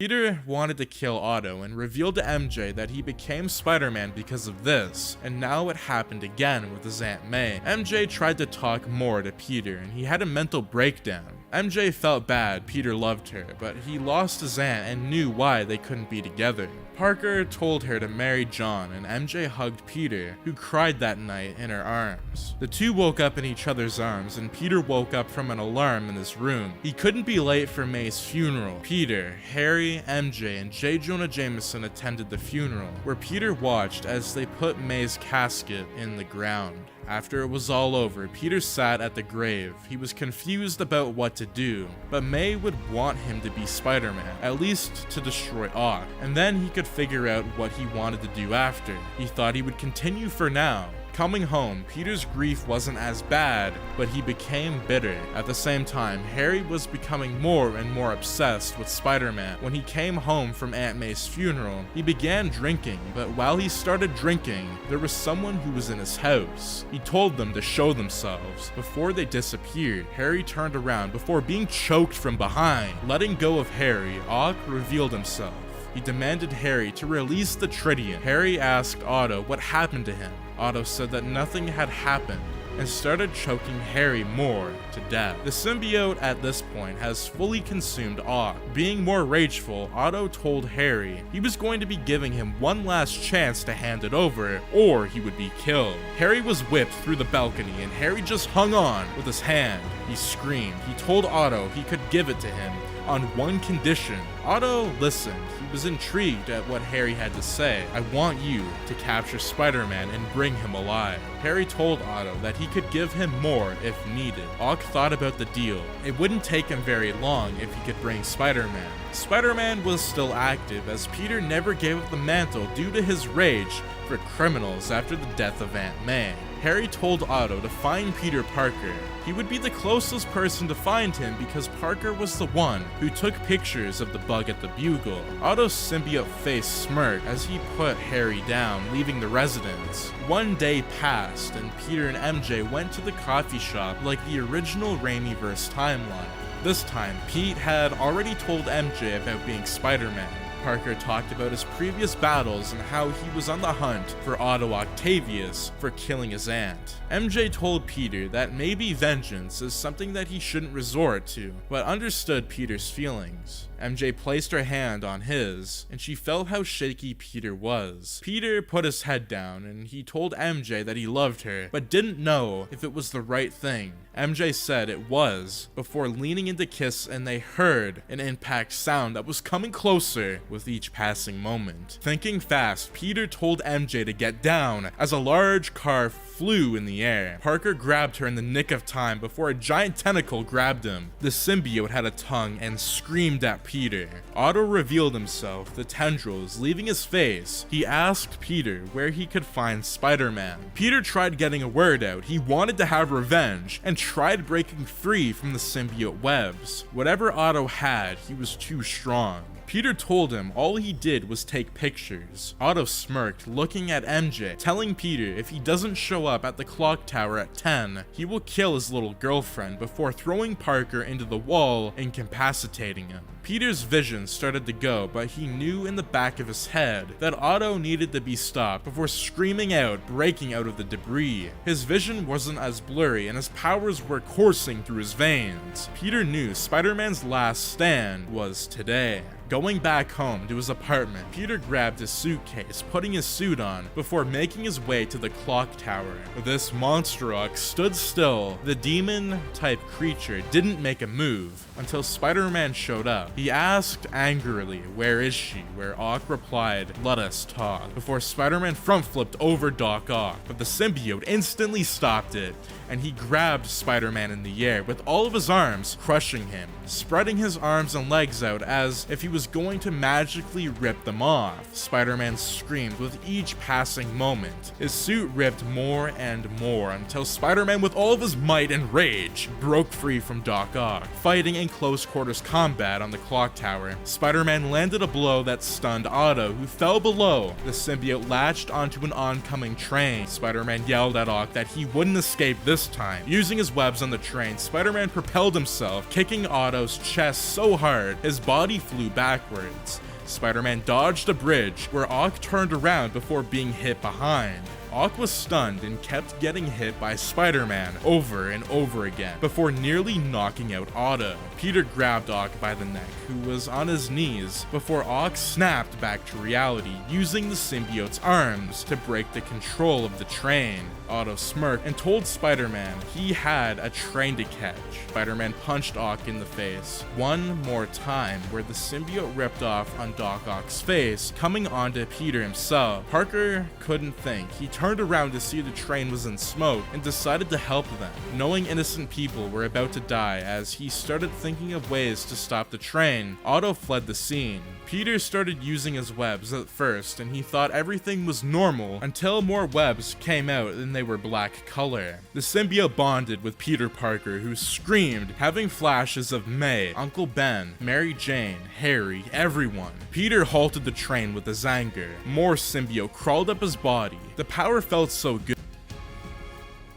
Peter wanted to kill Otto and revealed to MJ that he became Spider-Man because of this, and now it happened again with his Aunt May. MJ tried to talk more to Peter and he had a mental breakdown. MJ felt bad Peter loved her, but he lost his aunt and knew why they couldn't be together. Parker told her to marry John, and MJ hugged Peter, who cried that night in her arms. The two woke up in each other's arms, and Peter woke up from an alarm in his room. He couldn't be late for May's funeral. Peter, Harry, MJ, and J. Jonah Jameson attended the funeral, where Peter watched as they put May's casket in the ground. After it was all over, Peter sat at the grave. He was confused about what to do, but May would want him to be Spider-Man, at least to destroy Ock, and then he could figure out what he wanted to do after. He thought he would continue for now. Coming home, Peter's grief wasn't as bad, but he became bitter. At the same time, Harry was becoming more and more obsessed with Spider-Man. When he came home from Aunt May's funeral, he began drinking, but while he started drinking, there was someone who was in his house. He told them to show themselves. Before they disappeared, Harry turned around before being choked from behind. Letting go of Harry, Ock revealed himself. He demanded Harry to release the Tritium. Harry asked Otto what happened to him. Otto said that nothing had happened and started choking Harry more to death. The symbiote at this point has fully consumed Ock. Being more rageful, Otto told Harry he was going to be giving him one last chance to hand it over or he would be killed. Harry was whipped through the balcony and Harry just hung on with his hand. He screamed. He told Otto he could give it to him on one condition. Otto listened. He was intrigued at what Harry had to say. I want you to capture Spider-Man and bring him alive. Harry told Otto that he could give him more if needed. Ock thought about the deal. It wouldn't take him very long if he could bring Spider-Man. Spider-Man was still active as Peter never gave up the mantle due to his rage for criminals after the death of Aunt May. Harry told Otto to find Peter Parker. He would be the closest person to find him because Parker was the one who took pictures of the bug at the Bugle. Otto's symbiote face smirked as he put Harry down, leaving the residence. One day passed and Peter and MJ went to the coffee shop like the original Raimi-verse timeline. This time, Pete had already told MJ about being Spider-Man. Parker talked about his previous battles and how he was on the hunt for Otto Octavius for killing his aunt. MJ told Peter that maybe vengeance is something that he shouldn't resort to, but understood Peter's feelings. MJ placed her hand on his, and she felt how shaky Peter was. Peter put his head down, and he told MJ that he loved her, but didn't know if it was the right thing. MJ said it was, before leaning in to kiss, and they heard an impact sound that was coming closer with each passing moment. Thinking fast, Peter told MJ to get down as a large car flew in the air. Parker grabbed her in the nick of time before a giant tentacle grabbed him. The symbiote had a tongue and screamed at Peter. Otto revealed himself, the tendrils leaving his face. He asked Peter where he could find Spider-Man. Peter tried getting a word out. He wanted to have revenge and tried breaking free from the symbiote webs. Whatever Otto had, he was too strong. Peter told him all he did was take pictures. Otto smirked, looking at MJ, telling Peter if he doesn't show up at the clock tower at 10, he will kill his little girlfriend before throwing Parker into the wall, incapacitating him. Peter's vision started to go, but he knew in the back of his head that Otto needed to be stopped before screaming out, breaking out of the debris. His vision wasn't as blurry and his powers were coursing through his veins. Peter knew Spider-Man's last stand was today. Going back home to his apartment, Peter grabbed his suitcase, putting his suit on, before making his way to the clock tower. This monster Ock stood still. The demon-type creature didn't make a move until Spider-Man showed up. He asked angrily, "Where is she?" Where Ock replied, "Let us talk," before Spider-Man front-flipped over Doc Ock, but the symbiote instantly stopped it, and he grabbed Spider-Man in the air with all of his arms, crushing him, spreading his arms and legs out as if he was going to magically rip them off. Spider-Man screamed with each passing moment. His suit ripped more and more until Spider-Man, with all of his might and rage, broke free from Doc Ock, fighting in close quarters combat on the clock tower. Spider-Man landed a blow that stunned Otto, who fell below. The symbiote latched onto an oncoming train. Spider-Man yelled at Ock that he wouldn't escape this time. Using his webs on the train, Spider-Man propelled himself, kicking Otto's chest so hard his body flew backwards. Spider-Man dodged a bridge, where Ock turned around before being hit behind. Ock was stunned and kept getting hit by Spider-Man over and over again, before nearly knocking out Otto. Peter grabbed Ock by the neck, who was on his knees, before Ock snapped back to reality, using the symbiote's arms to break the control of the train. Otto smirked and told Spider-Man he had a train to catch. Spider-Man punched Ock in the face one more time, where the symbiote ripped off on Doc Ock's face, coming onto Peter himself. Parker couldn't think. He turned around to see the train was in smoke and decided to help them, knowing innocent people were about to die. As he started thinking of ways to stop the train, Otto fled the scene. Peter started using his webs at first, and he thought everything was normal until more webs came out and they were black color. The symbiote bonded with Peter Parker, who screamed, having flashes of May, Uncle Ben, Mary Jane, Harry, everyone. Peter halted the train with his anger. More symbiote crawled up his body. The power felt so good.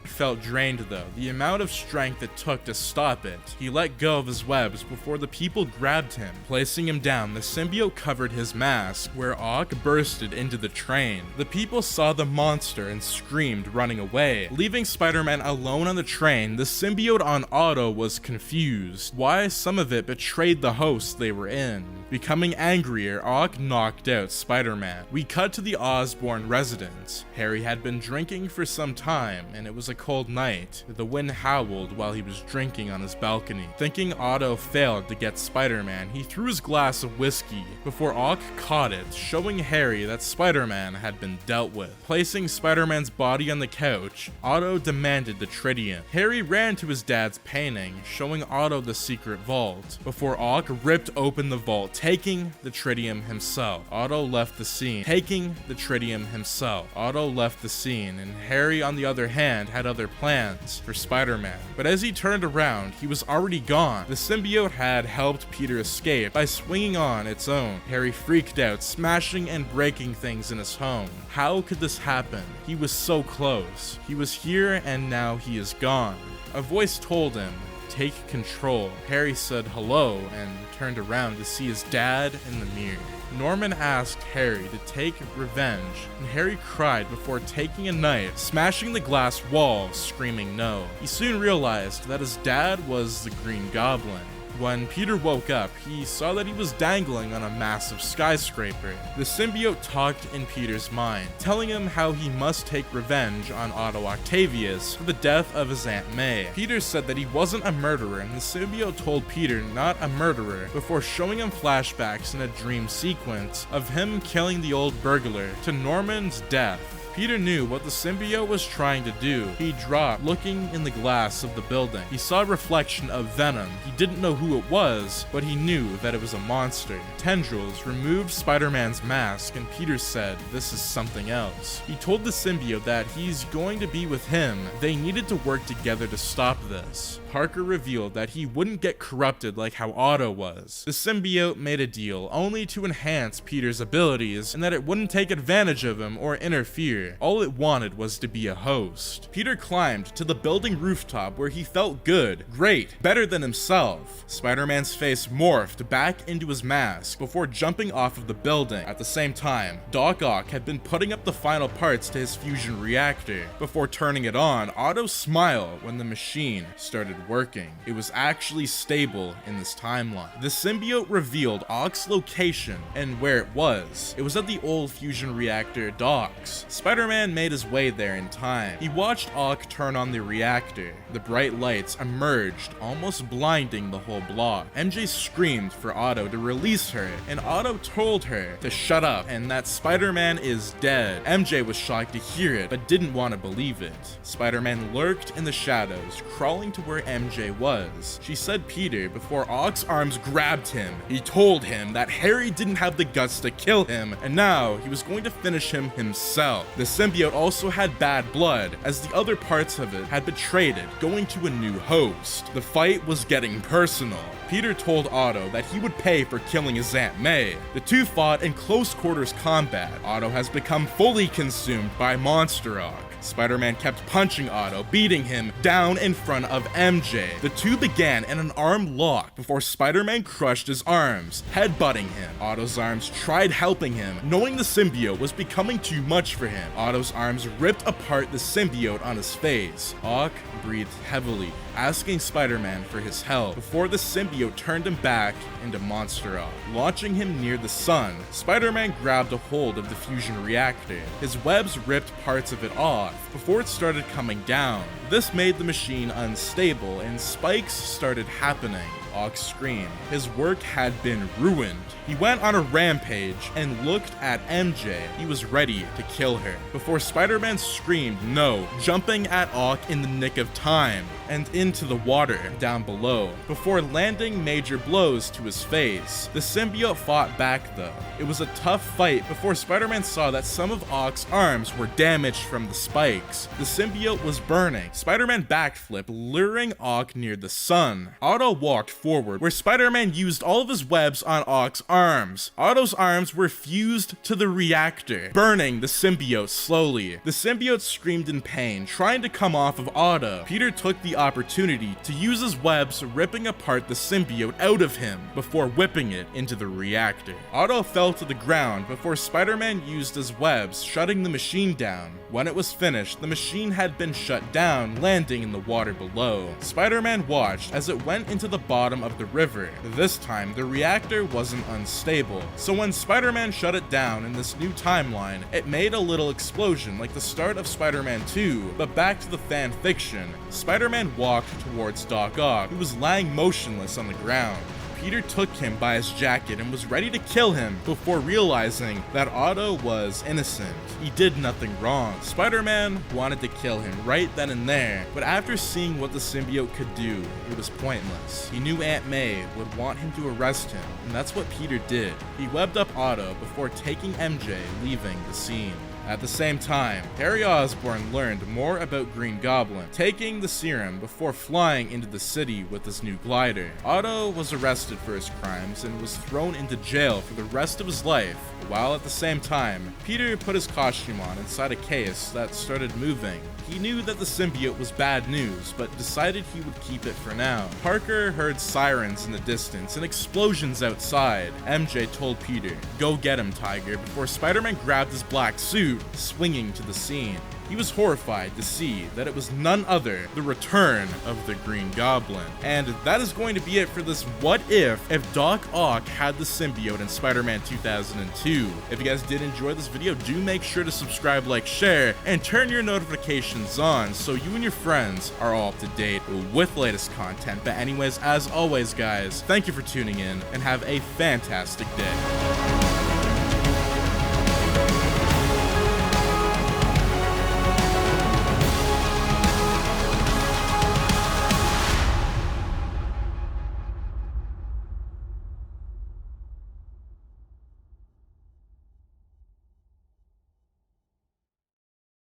Felt drained though, the amount of strength it took to stop it. He let go of his webs before the people grabbed him. Placing him down, the symbiote covered his mask, where Ock bursted into the train. The people saw the monster and screamed, running away. Leaving Spider-Man alone on the train, the symbiote on Otto was confused why some of it betrayed the host they were in. Becoming angrier, Ock knocked out Spider-Man. We cut to the Osborn residence. Harry had been drinking for some time, and it was a cold night. The wind howled while he was drinking on his balcony. Thinking Otto failed to get Spider-Man, he threw his glass of whiskey before Ock caught it, showing Harry that Spider-Man had been dealt with. Placing Spider-Man's body on the couch, Otto demanded the tritium. Harry ran to his dad's painting, showing Otto the secret vault, before Ock ripped open the vault, taking the tritium himself. Otto left the scene, taking the tritium himself. Otto left the scene, and Harry, on the other hand, had other plans for Spider-Man. But as he turned around, he was already gone. The symbiote had helped Peter escape by swinging on its own. Harry freaked out, smashing and breaking things in his home. How could this happen? He was so close. He was here and now he is gone. A voice told him, "Take control." Harry said hello and turned around to see his dad in the mirror. Norman asked Harry to take revenge, and Harry cried before taking a knife, smashing the glass wall, screaming no. He soon realized that his dad was the Green Goblin. When Peter woke up, he saw that he was dangling on a massive skyscraper. The symbiote talked in Peter's mind, telling him how he must take revenge on Otto Octavius for the death of his Aunt May. Peter said that he wasn't a murderer, and the symbiote told Peter not a murderer before showing him flashbacks in a dream sequence of him killing the old burglar to Norman's death. Peter knew what the symbiote was trying to do. He dropped, looking in the glass of the building. He saw a reflection of Venom. He didn't know who it was, but he knew that it was a monster. Tendrils removed Spider-Man's mask, and Peter said, "This is something else." He told the symbiote that he's going to be with him. They needed to work together to stop this. Parker revealed that he wouldn't get corrupted like how Otto was. The symbiote made a deal only to enhance Peter's abilities, and that it wouldn't take advantage of him or interfere. All it wanted was to be a host. Peter climbed to the building rooftop where he felt good, great, better than himself. Spider-Man's face morphed back into his mask before jumping off of the building. At the same time, Doc Ock had been putting up the final parts to his fusion reactor. Before turning it on, Otto smiled when the machine started working. It was actually stable in this timeline. The symbiote revealed Ock's location and where it was. It was at the old fusion reactor docks. Spider-Man made his way there in time. He watched Ock turn on the reactor. The bright lights emerged, almost blinding the whole block. MJ screamed for Otto to release her, and Otto told her to shut up and that Spider-Man is dead. MJ was shocked to hear it, but didn't want to believe it. Spider-Man lurked in the shadows, crawling to where MJ was. She said Peter before Ock's arms grabbed him. He told him that Harry didn't have the guts to kill him, and now he was going to finish him himself. The symbiote also had bad blood, as the other parts of it had betrayed it, going to a new host. The fight was getting personal. Peter told Otto that he would pay for killing his Aunt May. The two fought in close quarters combat. Otto has become fully consumed by Monster Ock. Spider-Man kept punching Otto, beating him down in front of MJ. The two began in an arm lock before Spider-Man crushed his arms, headbutting him. Otto's arms tried helping him, knowing the symbiote was becoming too much for him. Otto's arms ripped apart the symbiote on his face. Ock breathed heavily, asking Spider-Man for his help before the symbiote turned him back into Monster Ock, launching him near the sun. Spider-Man grabbed a hold of the fusion reactor. His webs ripped parts of it off before it started coming down. This made the machine unstable and spikes started happening. Ock screamed. His work had been ruined. He went on a rampage and looked at MJ. He was ready to kill her before Spider-Man screamed no, jumping at Ock in the nick of time and into the water down below before landing major blows to his face. The symbiote fought back though. It was a tough fight before Spider-Man saw that some of Ock's arms were damaged from the spikes. The symbiote was burning. Spider-Man backflipped, luring Ock near the sun. Otto walked forward where Spider-Man used all of his webs on Ock's arms. Otto's arms were fused to the reactor, burning the symbiote slowly. The symbiote screamed in pain, trying to come off of Otto. Peter took the opportunity to use his webs, ripping apart the symbiote out of him before whipping it into the reactor. Otto fell to the ground before Spider-Man used his webs, shutting the machine down. When it was finished, the machine had been shut down, landing in the water below. Spider-Man watched as it went into the bottom of the river. This time, the reactor wasn't unstable, so when Spider-Man shut it down in this new timeline, it made a little explosion like the start of Spider-Man 2. But back to the fan fiction, Spider-Man walked towards Doc Ock, who was lying motionless on the ground. Peter took him by his jacket and was ready to kill him before realizing that Otto was innocent. He did nothing wrong. Spider-Man wanted to kill him right then and there, but after seeing what the symbiote could do, it was pointless. He knew Aunt May would want him to arrest him, and that's what Peter did. He webbed up Otto before taking MJ, leaving the scene. At the same time, Harry Osborn learned more about Green Goblin, taking the serum before flying into the city with his new glider. Otto was arrested for his crimes and was thrown into jail for the rest of his life, while at the same time, Peter put his costume on inside a case that started moving. He knew that the symbiote was bad news, but decided he would keep it for now. Parker heard sirens in the distance and explosions outside. MJ told Peter, "Go get him, Tiger," before Spider-Man grabbed his black suit, swinging to the scene. He was horrified to see that it was none other the return of the Green Goblin. And that is going to be it for this What If Doc Ock had the symbiote in Spider-Man 2002. If you guys did enjoy this video, do make sure to subscribe, like, share, and turn your notifications on so you and your friends are all up to date with latest content. But anyways, as always guys, thank you for tuning in and have a fantastic day.